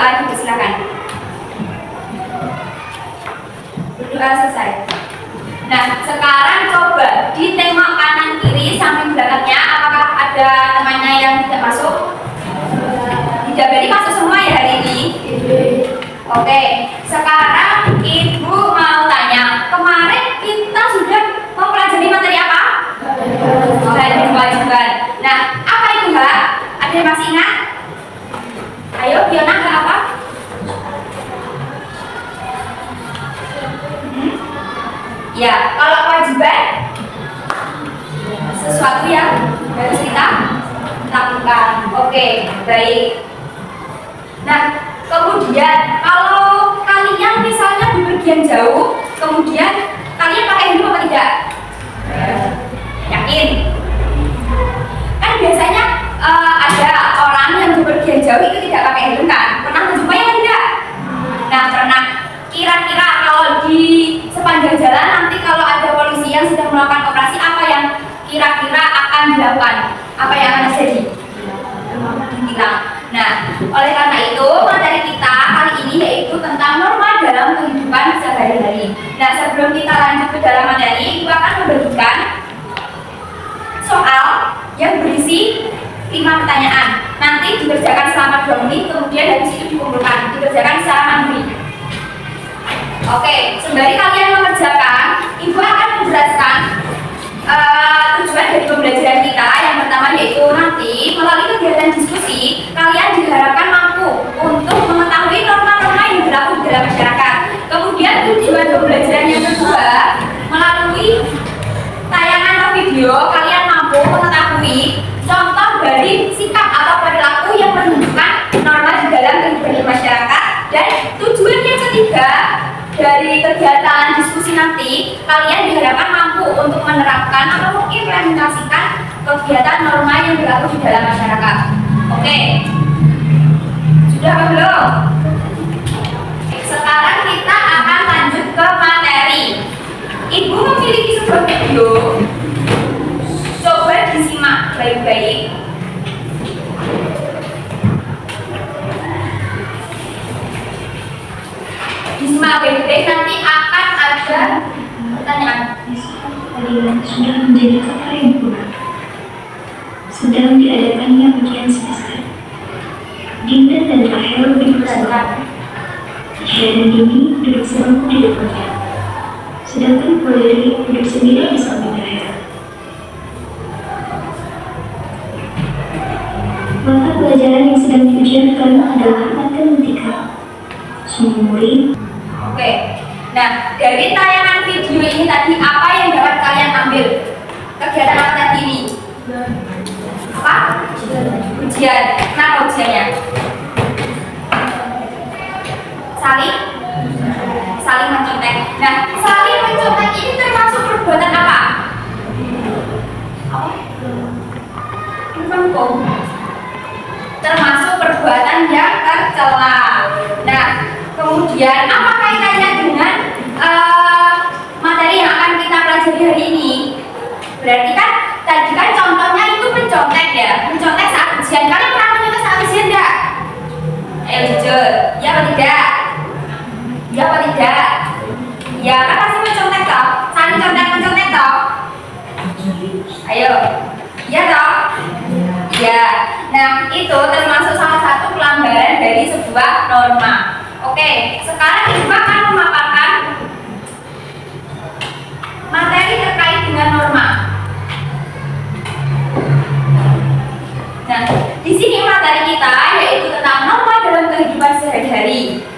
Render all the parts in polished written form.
berdoa juga silakan. Berdoa selesai. Nah, sekarang coba ditengok kanan kiri samping belakangnya, apakah ada temannya yang tidak masuk? Tidak, berarti masuk semua ya hari ini? Oke, sekarang Ibu mau tanya, kemarin kita sudah mempelajari materi apa? Kewajiban. Nah, apa itu Mbak? Ada yang masih ingat? Ayo, Fiona, Mbak apa? Ya, kalau kewajiban sesuatu yang harus kita lakukan. Oke, baik. Nah, kemudian kalau kalian misalnya di bagian jauh, kemudian kalian pakai helm apa tidak? Yakin? Kan biasanya ada orang yang di bagian jauh itu tidak pakai helm kan? Pernah menjumpai atau tidak? Nah, pernah. Kira-kira kalau di sepanjang jalan nanti kalau ada polisi yang sedang melakukan operasi, apa yang kira-kira akan dilakukan? Apa yang akan terjadi? Ditilang. Nah, oleh karena itu materi kita kali ini yaitu tentang norma dalam kehidupan sehari-hari. Nah, sebelum kita lanjut ke dalam materi, kita akan membagikan soal yang berisi 5 pertanyaan. Nanti dikerjakan selama 2 menit, kemudian dari situ dikumpulkan, dikerjakan secara mandiri. Oke, sembari kalian mengerjakan, Ibu akan menjelaskan tujuan dari pembelajaran kita. Yang pertama yaitu nanti melalui kegiatan diskusi, kalian diharapkan mampu untuk mengetahui norma-norma yang berlaku di dalam masyarakat. Kemudian tujuan pembelajaran yang kedua, melalui tayangan atau video, kalian mampu mengetahui contoh dari sikap atau perilaku yang menunjukkan norma di dalam kehidupan masyarakat. Dan tujuan yang ketiga, dari kegiatan diskusi nanti, kalian diharapkan mampu untuk menerapkan atau mengimplementasikan kegiatan norma yang berlaku di dalam masyarakat. Oke, sudah apa belum? Sekarang kita akan lanjut ke materi. Ibu memiliki sebuah video, coba disimak baik-baik. Disimak baik-baik, nanti akan ada pertanyaan. Sudah menjadi kata yang kurang. Sedang diadakannya ujian semester. Dinda dan Rahel duduk sebelah. Tasya dan Dini duduk sebelum di depannya. Sedangkan Polri duduk sendiri di samping Rahel. Mata pelajaran yang sedang diujiankan adalah matematika. Semua murid. Oke, nah dari tayangan video ini tadi apa yang dapat kalian ambil? Kegiatan apa tadi ini? Apa? Ujian. Kenapa ujiannya? Saling mencontek. Nah, saling mencontek ini termasuk perbuatan apa? Termasuk perbuatan yang tercela. Nah, kemudian apa kaitannya dengan materi yang akan kita pelajari hari ini? Berarti kan tadi kan contohnya itu mencontek ya, mencontek saat ujian. Kalian pernah mencontek saat ujian enggak? Ayo jujur, ya apa tidak? Ya apa tidak? Ya kan pasti mencontek toh, saling mencontek toh. Ayo, ya toh? Ya. Nah itu termasuk salah satu pelanggaran dari sebuah norma. Oke, sekarang Ibu akan memaparkan materi terkait dengan norma. Nah, di sini materi kita yaitu tentang norma dalam kehidupan sehari-hari.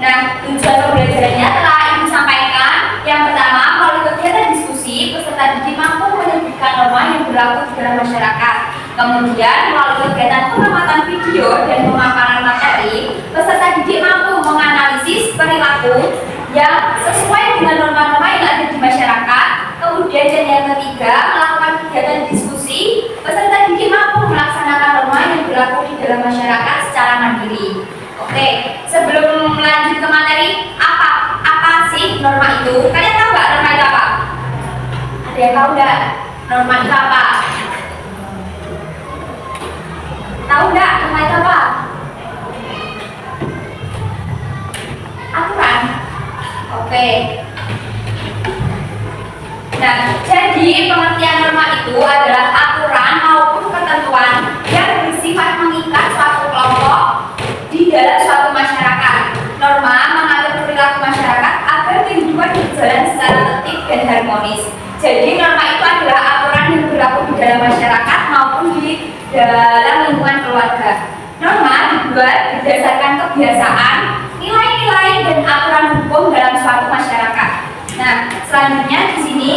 Nah, tujuan pembelajarannya telah Ibu sampaikan. Yang pertama, melalui kegiatan diskusi, peserta didik mampu menyebutkan norma yang berlaku di dalam masyarakat. Kemudian, melalui kegiatan pengamatan video dan pemaparan materi, peserta didik mampu menganalisis perilaku yang sesuai dengan norma-norma yang ada di masyarakat. Kemudian, yang ketiga, melakukan kegiatan diskusi, peserta didik mampu melaksanakan norma yang berlaku di dalam masyarakat secara mandiri. Oke, sebelum lanjut ke materi, apa sih norma itu? Kalian tahu nggak norma itu apa? Ada yang tahu nggak norma itu apa? Tahu nggak norma itu harmonis. Jadi norma itu adalah aturan yang berlaku di dalam masyarakat maupun di dalam lingkungan keluarga. Norma dibuat berdasarkan kebiasaan, nilai-nilai dan aturan hukum dalam suatu masyarakat. Nah, selanjutnya di sini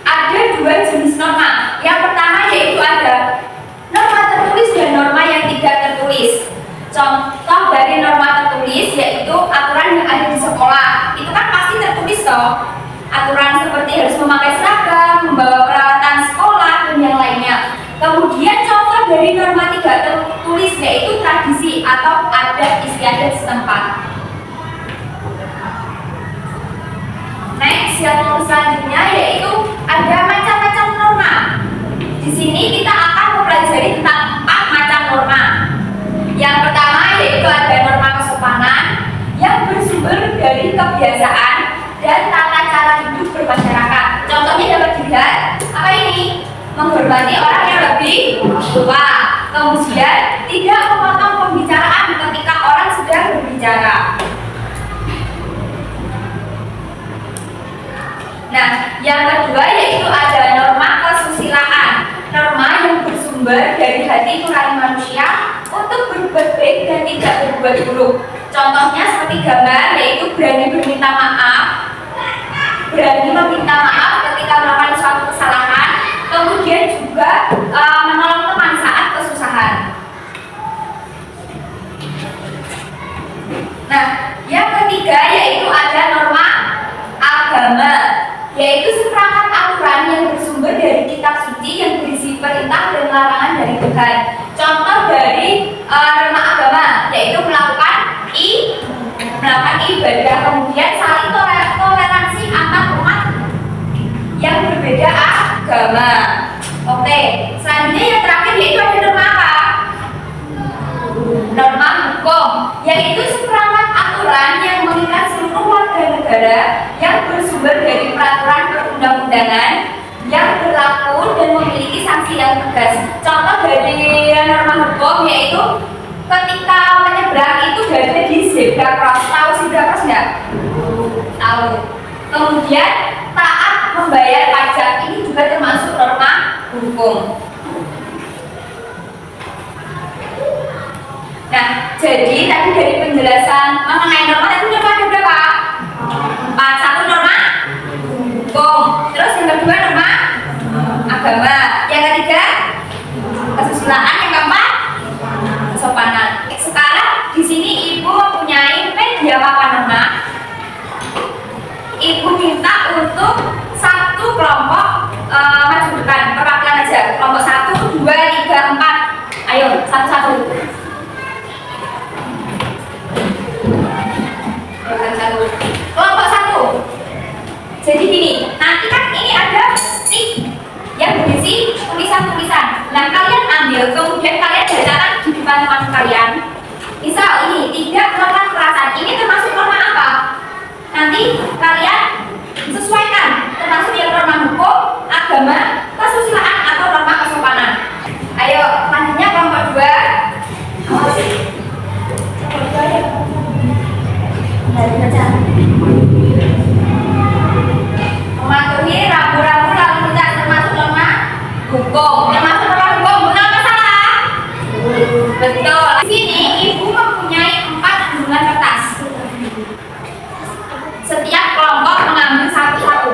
ada dua jenis norma. Yang pertama yaitu ada norma tertulis dan norma yang tidak tertulis. Contoh dari norma tertulis yaitu aturan yang ada di sekolah. Itu kan pasti tertulis toh. Aturan seperti harus memakai seragam, membawa peralatan sekolah dan yang lainnya. Kemudian contoh dari norma tidak tertulis yaitu tradisi atau adat istiadat setempat. Next, yang selanjutnya yaitu ada macam-macam norma. Di sini kita akan mempelajari tentang 4 macam norma. Yang pertama yaitu ada norma kesopanan yang bersumber dari kebiasaan dan tata cara hidup bermasyarakat. Contohnya dapat dilihat apa ini? Menghormati orang yang lebih tua. Kemudian tidak memotong pembicaraan ketika orang sedang berbicara. Nah, yang kedua yaitu ada norma kesusilaan. Norma yang bersumber dari hati nurani manusia untuk berbuat baik dan tidak berbuat buruk. Contohnya seperti gambar yaitu berani meminta maaf ketika melakukan suatu kesalahan, kemudian juga menolong teman saat kesusahan. Nah, yang ketiga yaitu ada norma agama, yaitu seperangkat aturan yang bersumber dari kitab suci yang berisi perintah dan larangan dari Tuhan. Contoh dari norma agama yaitu melakukan ibadah, kemudian saling toleransi antar umat yang berbeda agama. Oke, selanjutnya yang terakhir yaitu ada norma apa? Norma hukum, yaitu seperangkat aturan yang mengikat seluruh warga negara yang bersumber dari peraturan perundang-undangan yang berlaku dan memiliki sanksi yang tegas. Contoh dari norma hukum yaitu ketika menyeberang itu berada di zebra cross. Tahu zebra cross nggak? Tahu. Kemudian taat membayar pajak, ini juga termasuk norma hukum. Nah, jadi tadi dari penjelasan mengenai norma tadi norma ada berapa? 4. Satu norma hukum, terus yang kedua norma agama, yang ketiga kesusilaan, yang keempat kesopanan. Sekarang di sini ibu mempunyai media papan norma. Ibu minta untuk satu kelompok maju depan, perwakilan aja. Kelompok 1, 2, 3, 4. Ayo satu-satu. Kelompok 1. Jadi gini, nanti kan ini ada stick yang berisi tulisan-tulisan. Nah, kalian ambil, kemudian kalian bacakan di depan teman kalian. Misal ini, tidak melakukan kekerasan. Ini termasuk norma apa? Nanti kalian sesuaikan, termasuk yang norma hukum, agama, kesusilaan, atau norma kesopanan. Ayo, selanjutnya kelompok 2. Kelompok 2 ya. Mematuhi rambu-rambu lalu lintas termasuk norma hukum. Termasuk norma hukum, benar atau salah? Betul. Di sini ibu mempunyai 4 gunungan kertas. Setiap kelompok mengambil satu-satu.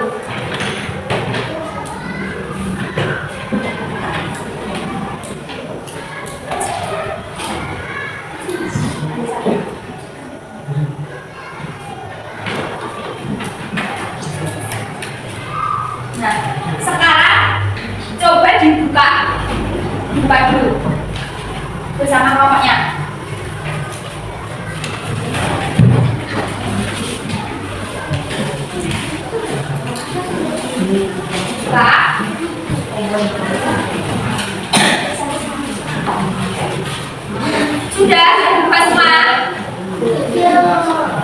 Nah, sekarang coba dibuka dulu bersama kelompoknya. Buka. Sudah dibuka semua?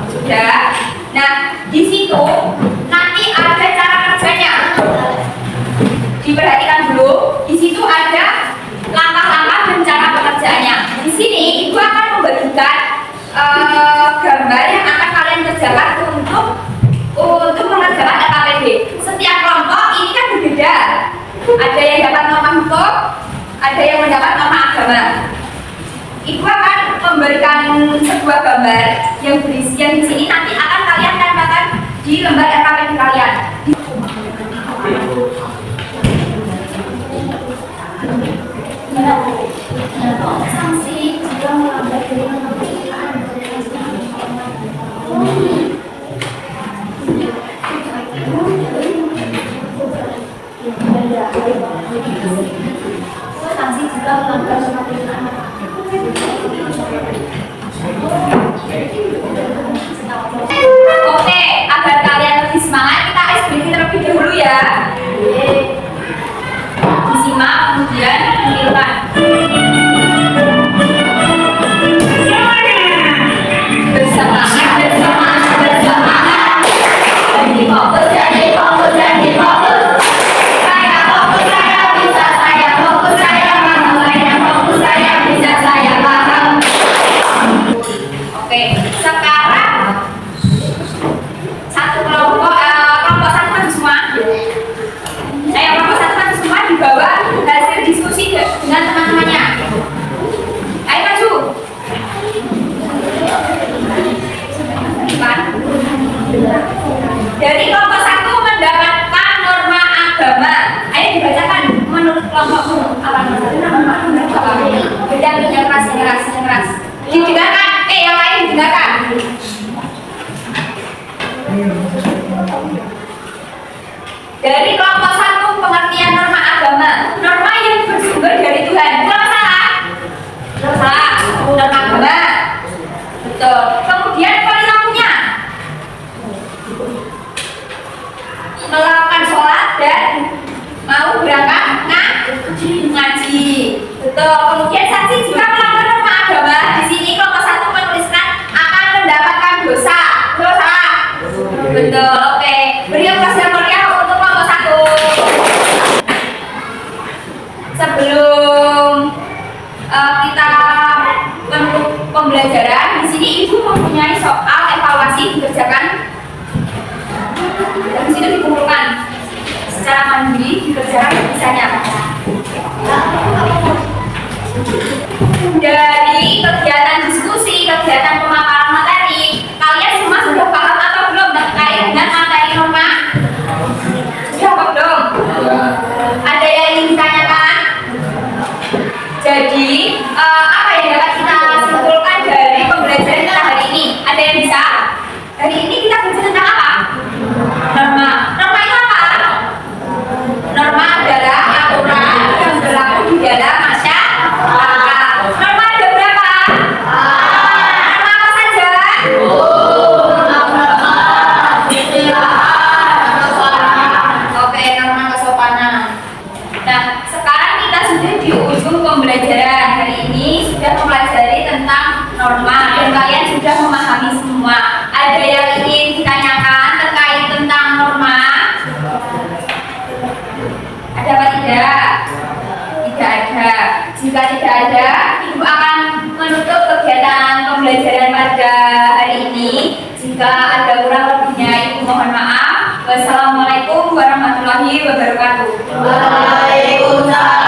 Sudah. Nah, di situ nanti ada cara kerjanya. Diperhatikan dulu. Di situ ada langkah-langkah dan cara pekerjaannya. Di sini ada yang mendapat norma agama. Ibu akan memberikan sebuah gambar yang berisi yang di sini nanti akan kalian tempelkan di lembar RKPD kalian. Sanksi jika melanggar dari sanksi jika melanggar Oke, agar kalian lebih semangat, kita SBT terlebih dahulu ya. Disimak, kemudian ditirukan. Bersemangat, bersemangat, bersemangat. Jadi fokus, jadi fokus, jadi fokus. Saya fokus, saya bisa, saya fokus, saya paham, saya fokus, saya bisa, saya paham. Oke, sekarang satu kelompok satu maju semua. Kelompok satu maju semua dibawa hasil diskusi dengan teman-temannya. Ayo maju. Dari kelompok satu mendapatkan norma agama. Ayo dibacakan menurut kelompokmu apa norma agama? Beda yang keras, yang keras. Didengarkan. Yang lain didengarkan. Dari kelompok satu pengertian norma agama, norma yang bersumber dari Tuhan. Kalau salah? Salah. Norma agama. Betul. Kemudian perilakunya melakukan sholat dan mau berangkat ngaji. Betul. Kemudian saksi jika melanggar norma agama, di sini kelompok satu menuliskan akan mendapatkan dosa. Betul salah? Betul. Oke. Beri aplaus yang meriah untuk kelompok satu. Sebelum kita menutup pembelajaran, di sini ibu mempunyai soal evaluasi dikerjakan. Dan di sini dikumpulkan secara mandiri, dikerjakan misalnya. Dari kegiatan diskusi, kegiatan pemaparan materi, kalian semua sudah paham atau belum terkait dengan materi norma? Sudah apa belum? Ada yang ingin ditanyakan? Jadi, apa yang dapat kita simpulkan dari pembelajaran kita hari ini? Ada yang bisa? Hari ini kita belajar tentang apa? Norma. Norma itu apa? Norma adalah aturan yang berlaku di dalam masyarakat. Norma ada berapa? Norma apa saja? Oke, norma kesopanan. Nah, sekarang kita sudah di ujung pembelajaran. Hari ini sudah mempelajari tentang norma dan kalian sudah memahami semua. Ada yang ingin ditanyakan terkait tentang norma? Ada apa tidak? Tidak ada. Jika tidak ada, ibu akan menutup kegiatan pembelajaran pada hari ini. Jika ada kurang lebihnya, ibu mohon maaf. Wassalamualaikum warahmatullahi wabarakatuh. Waalaikumsalam.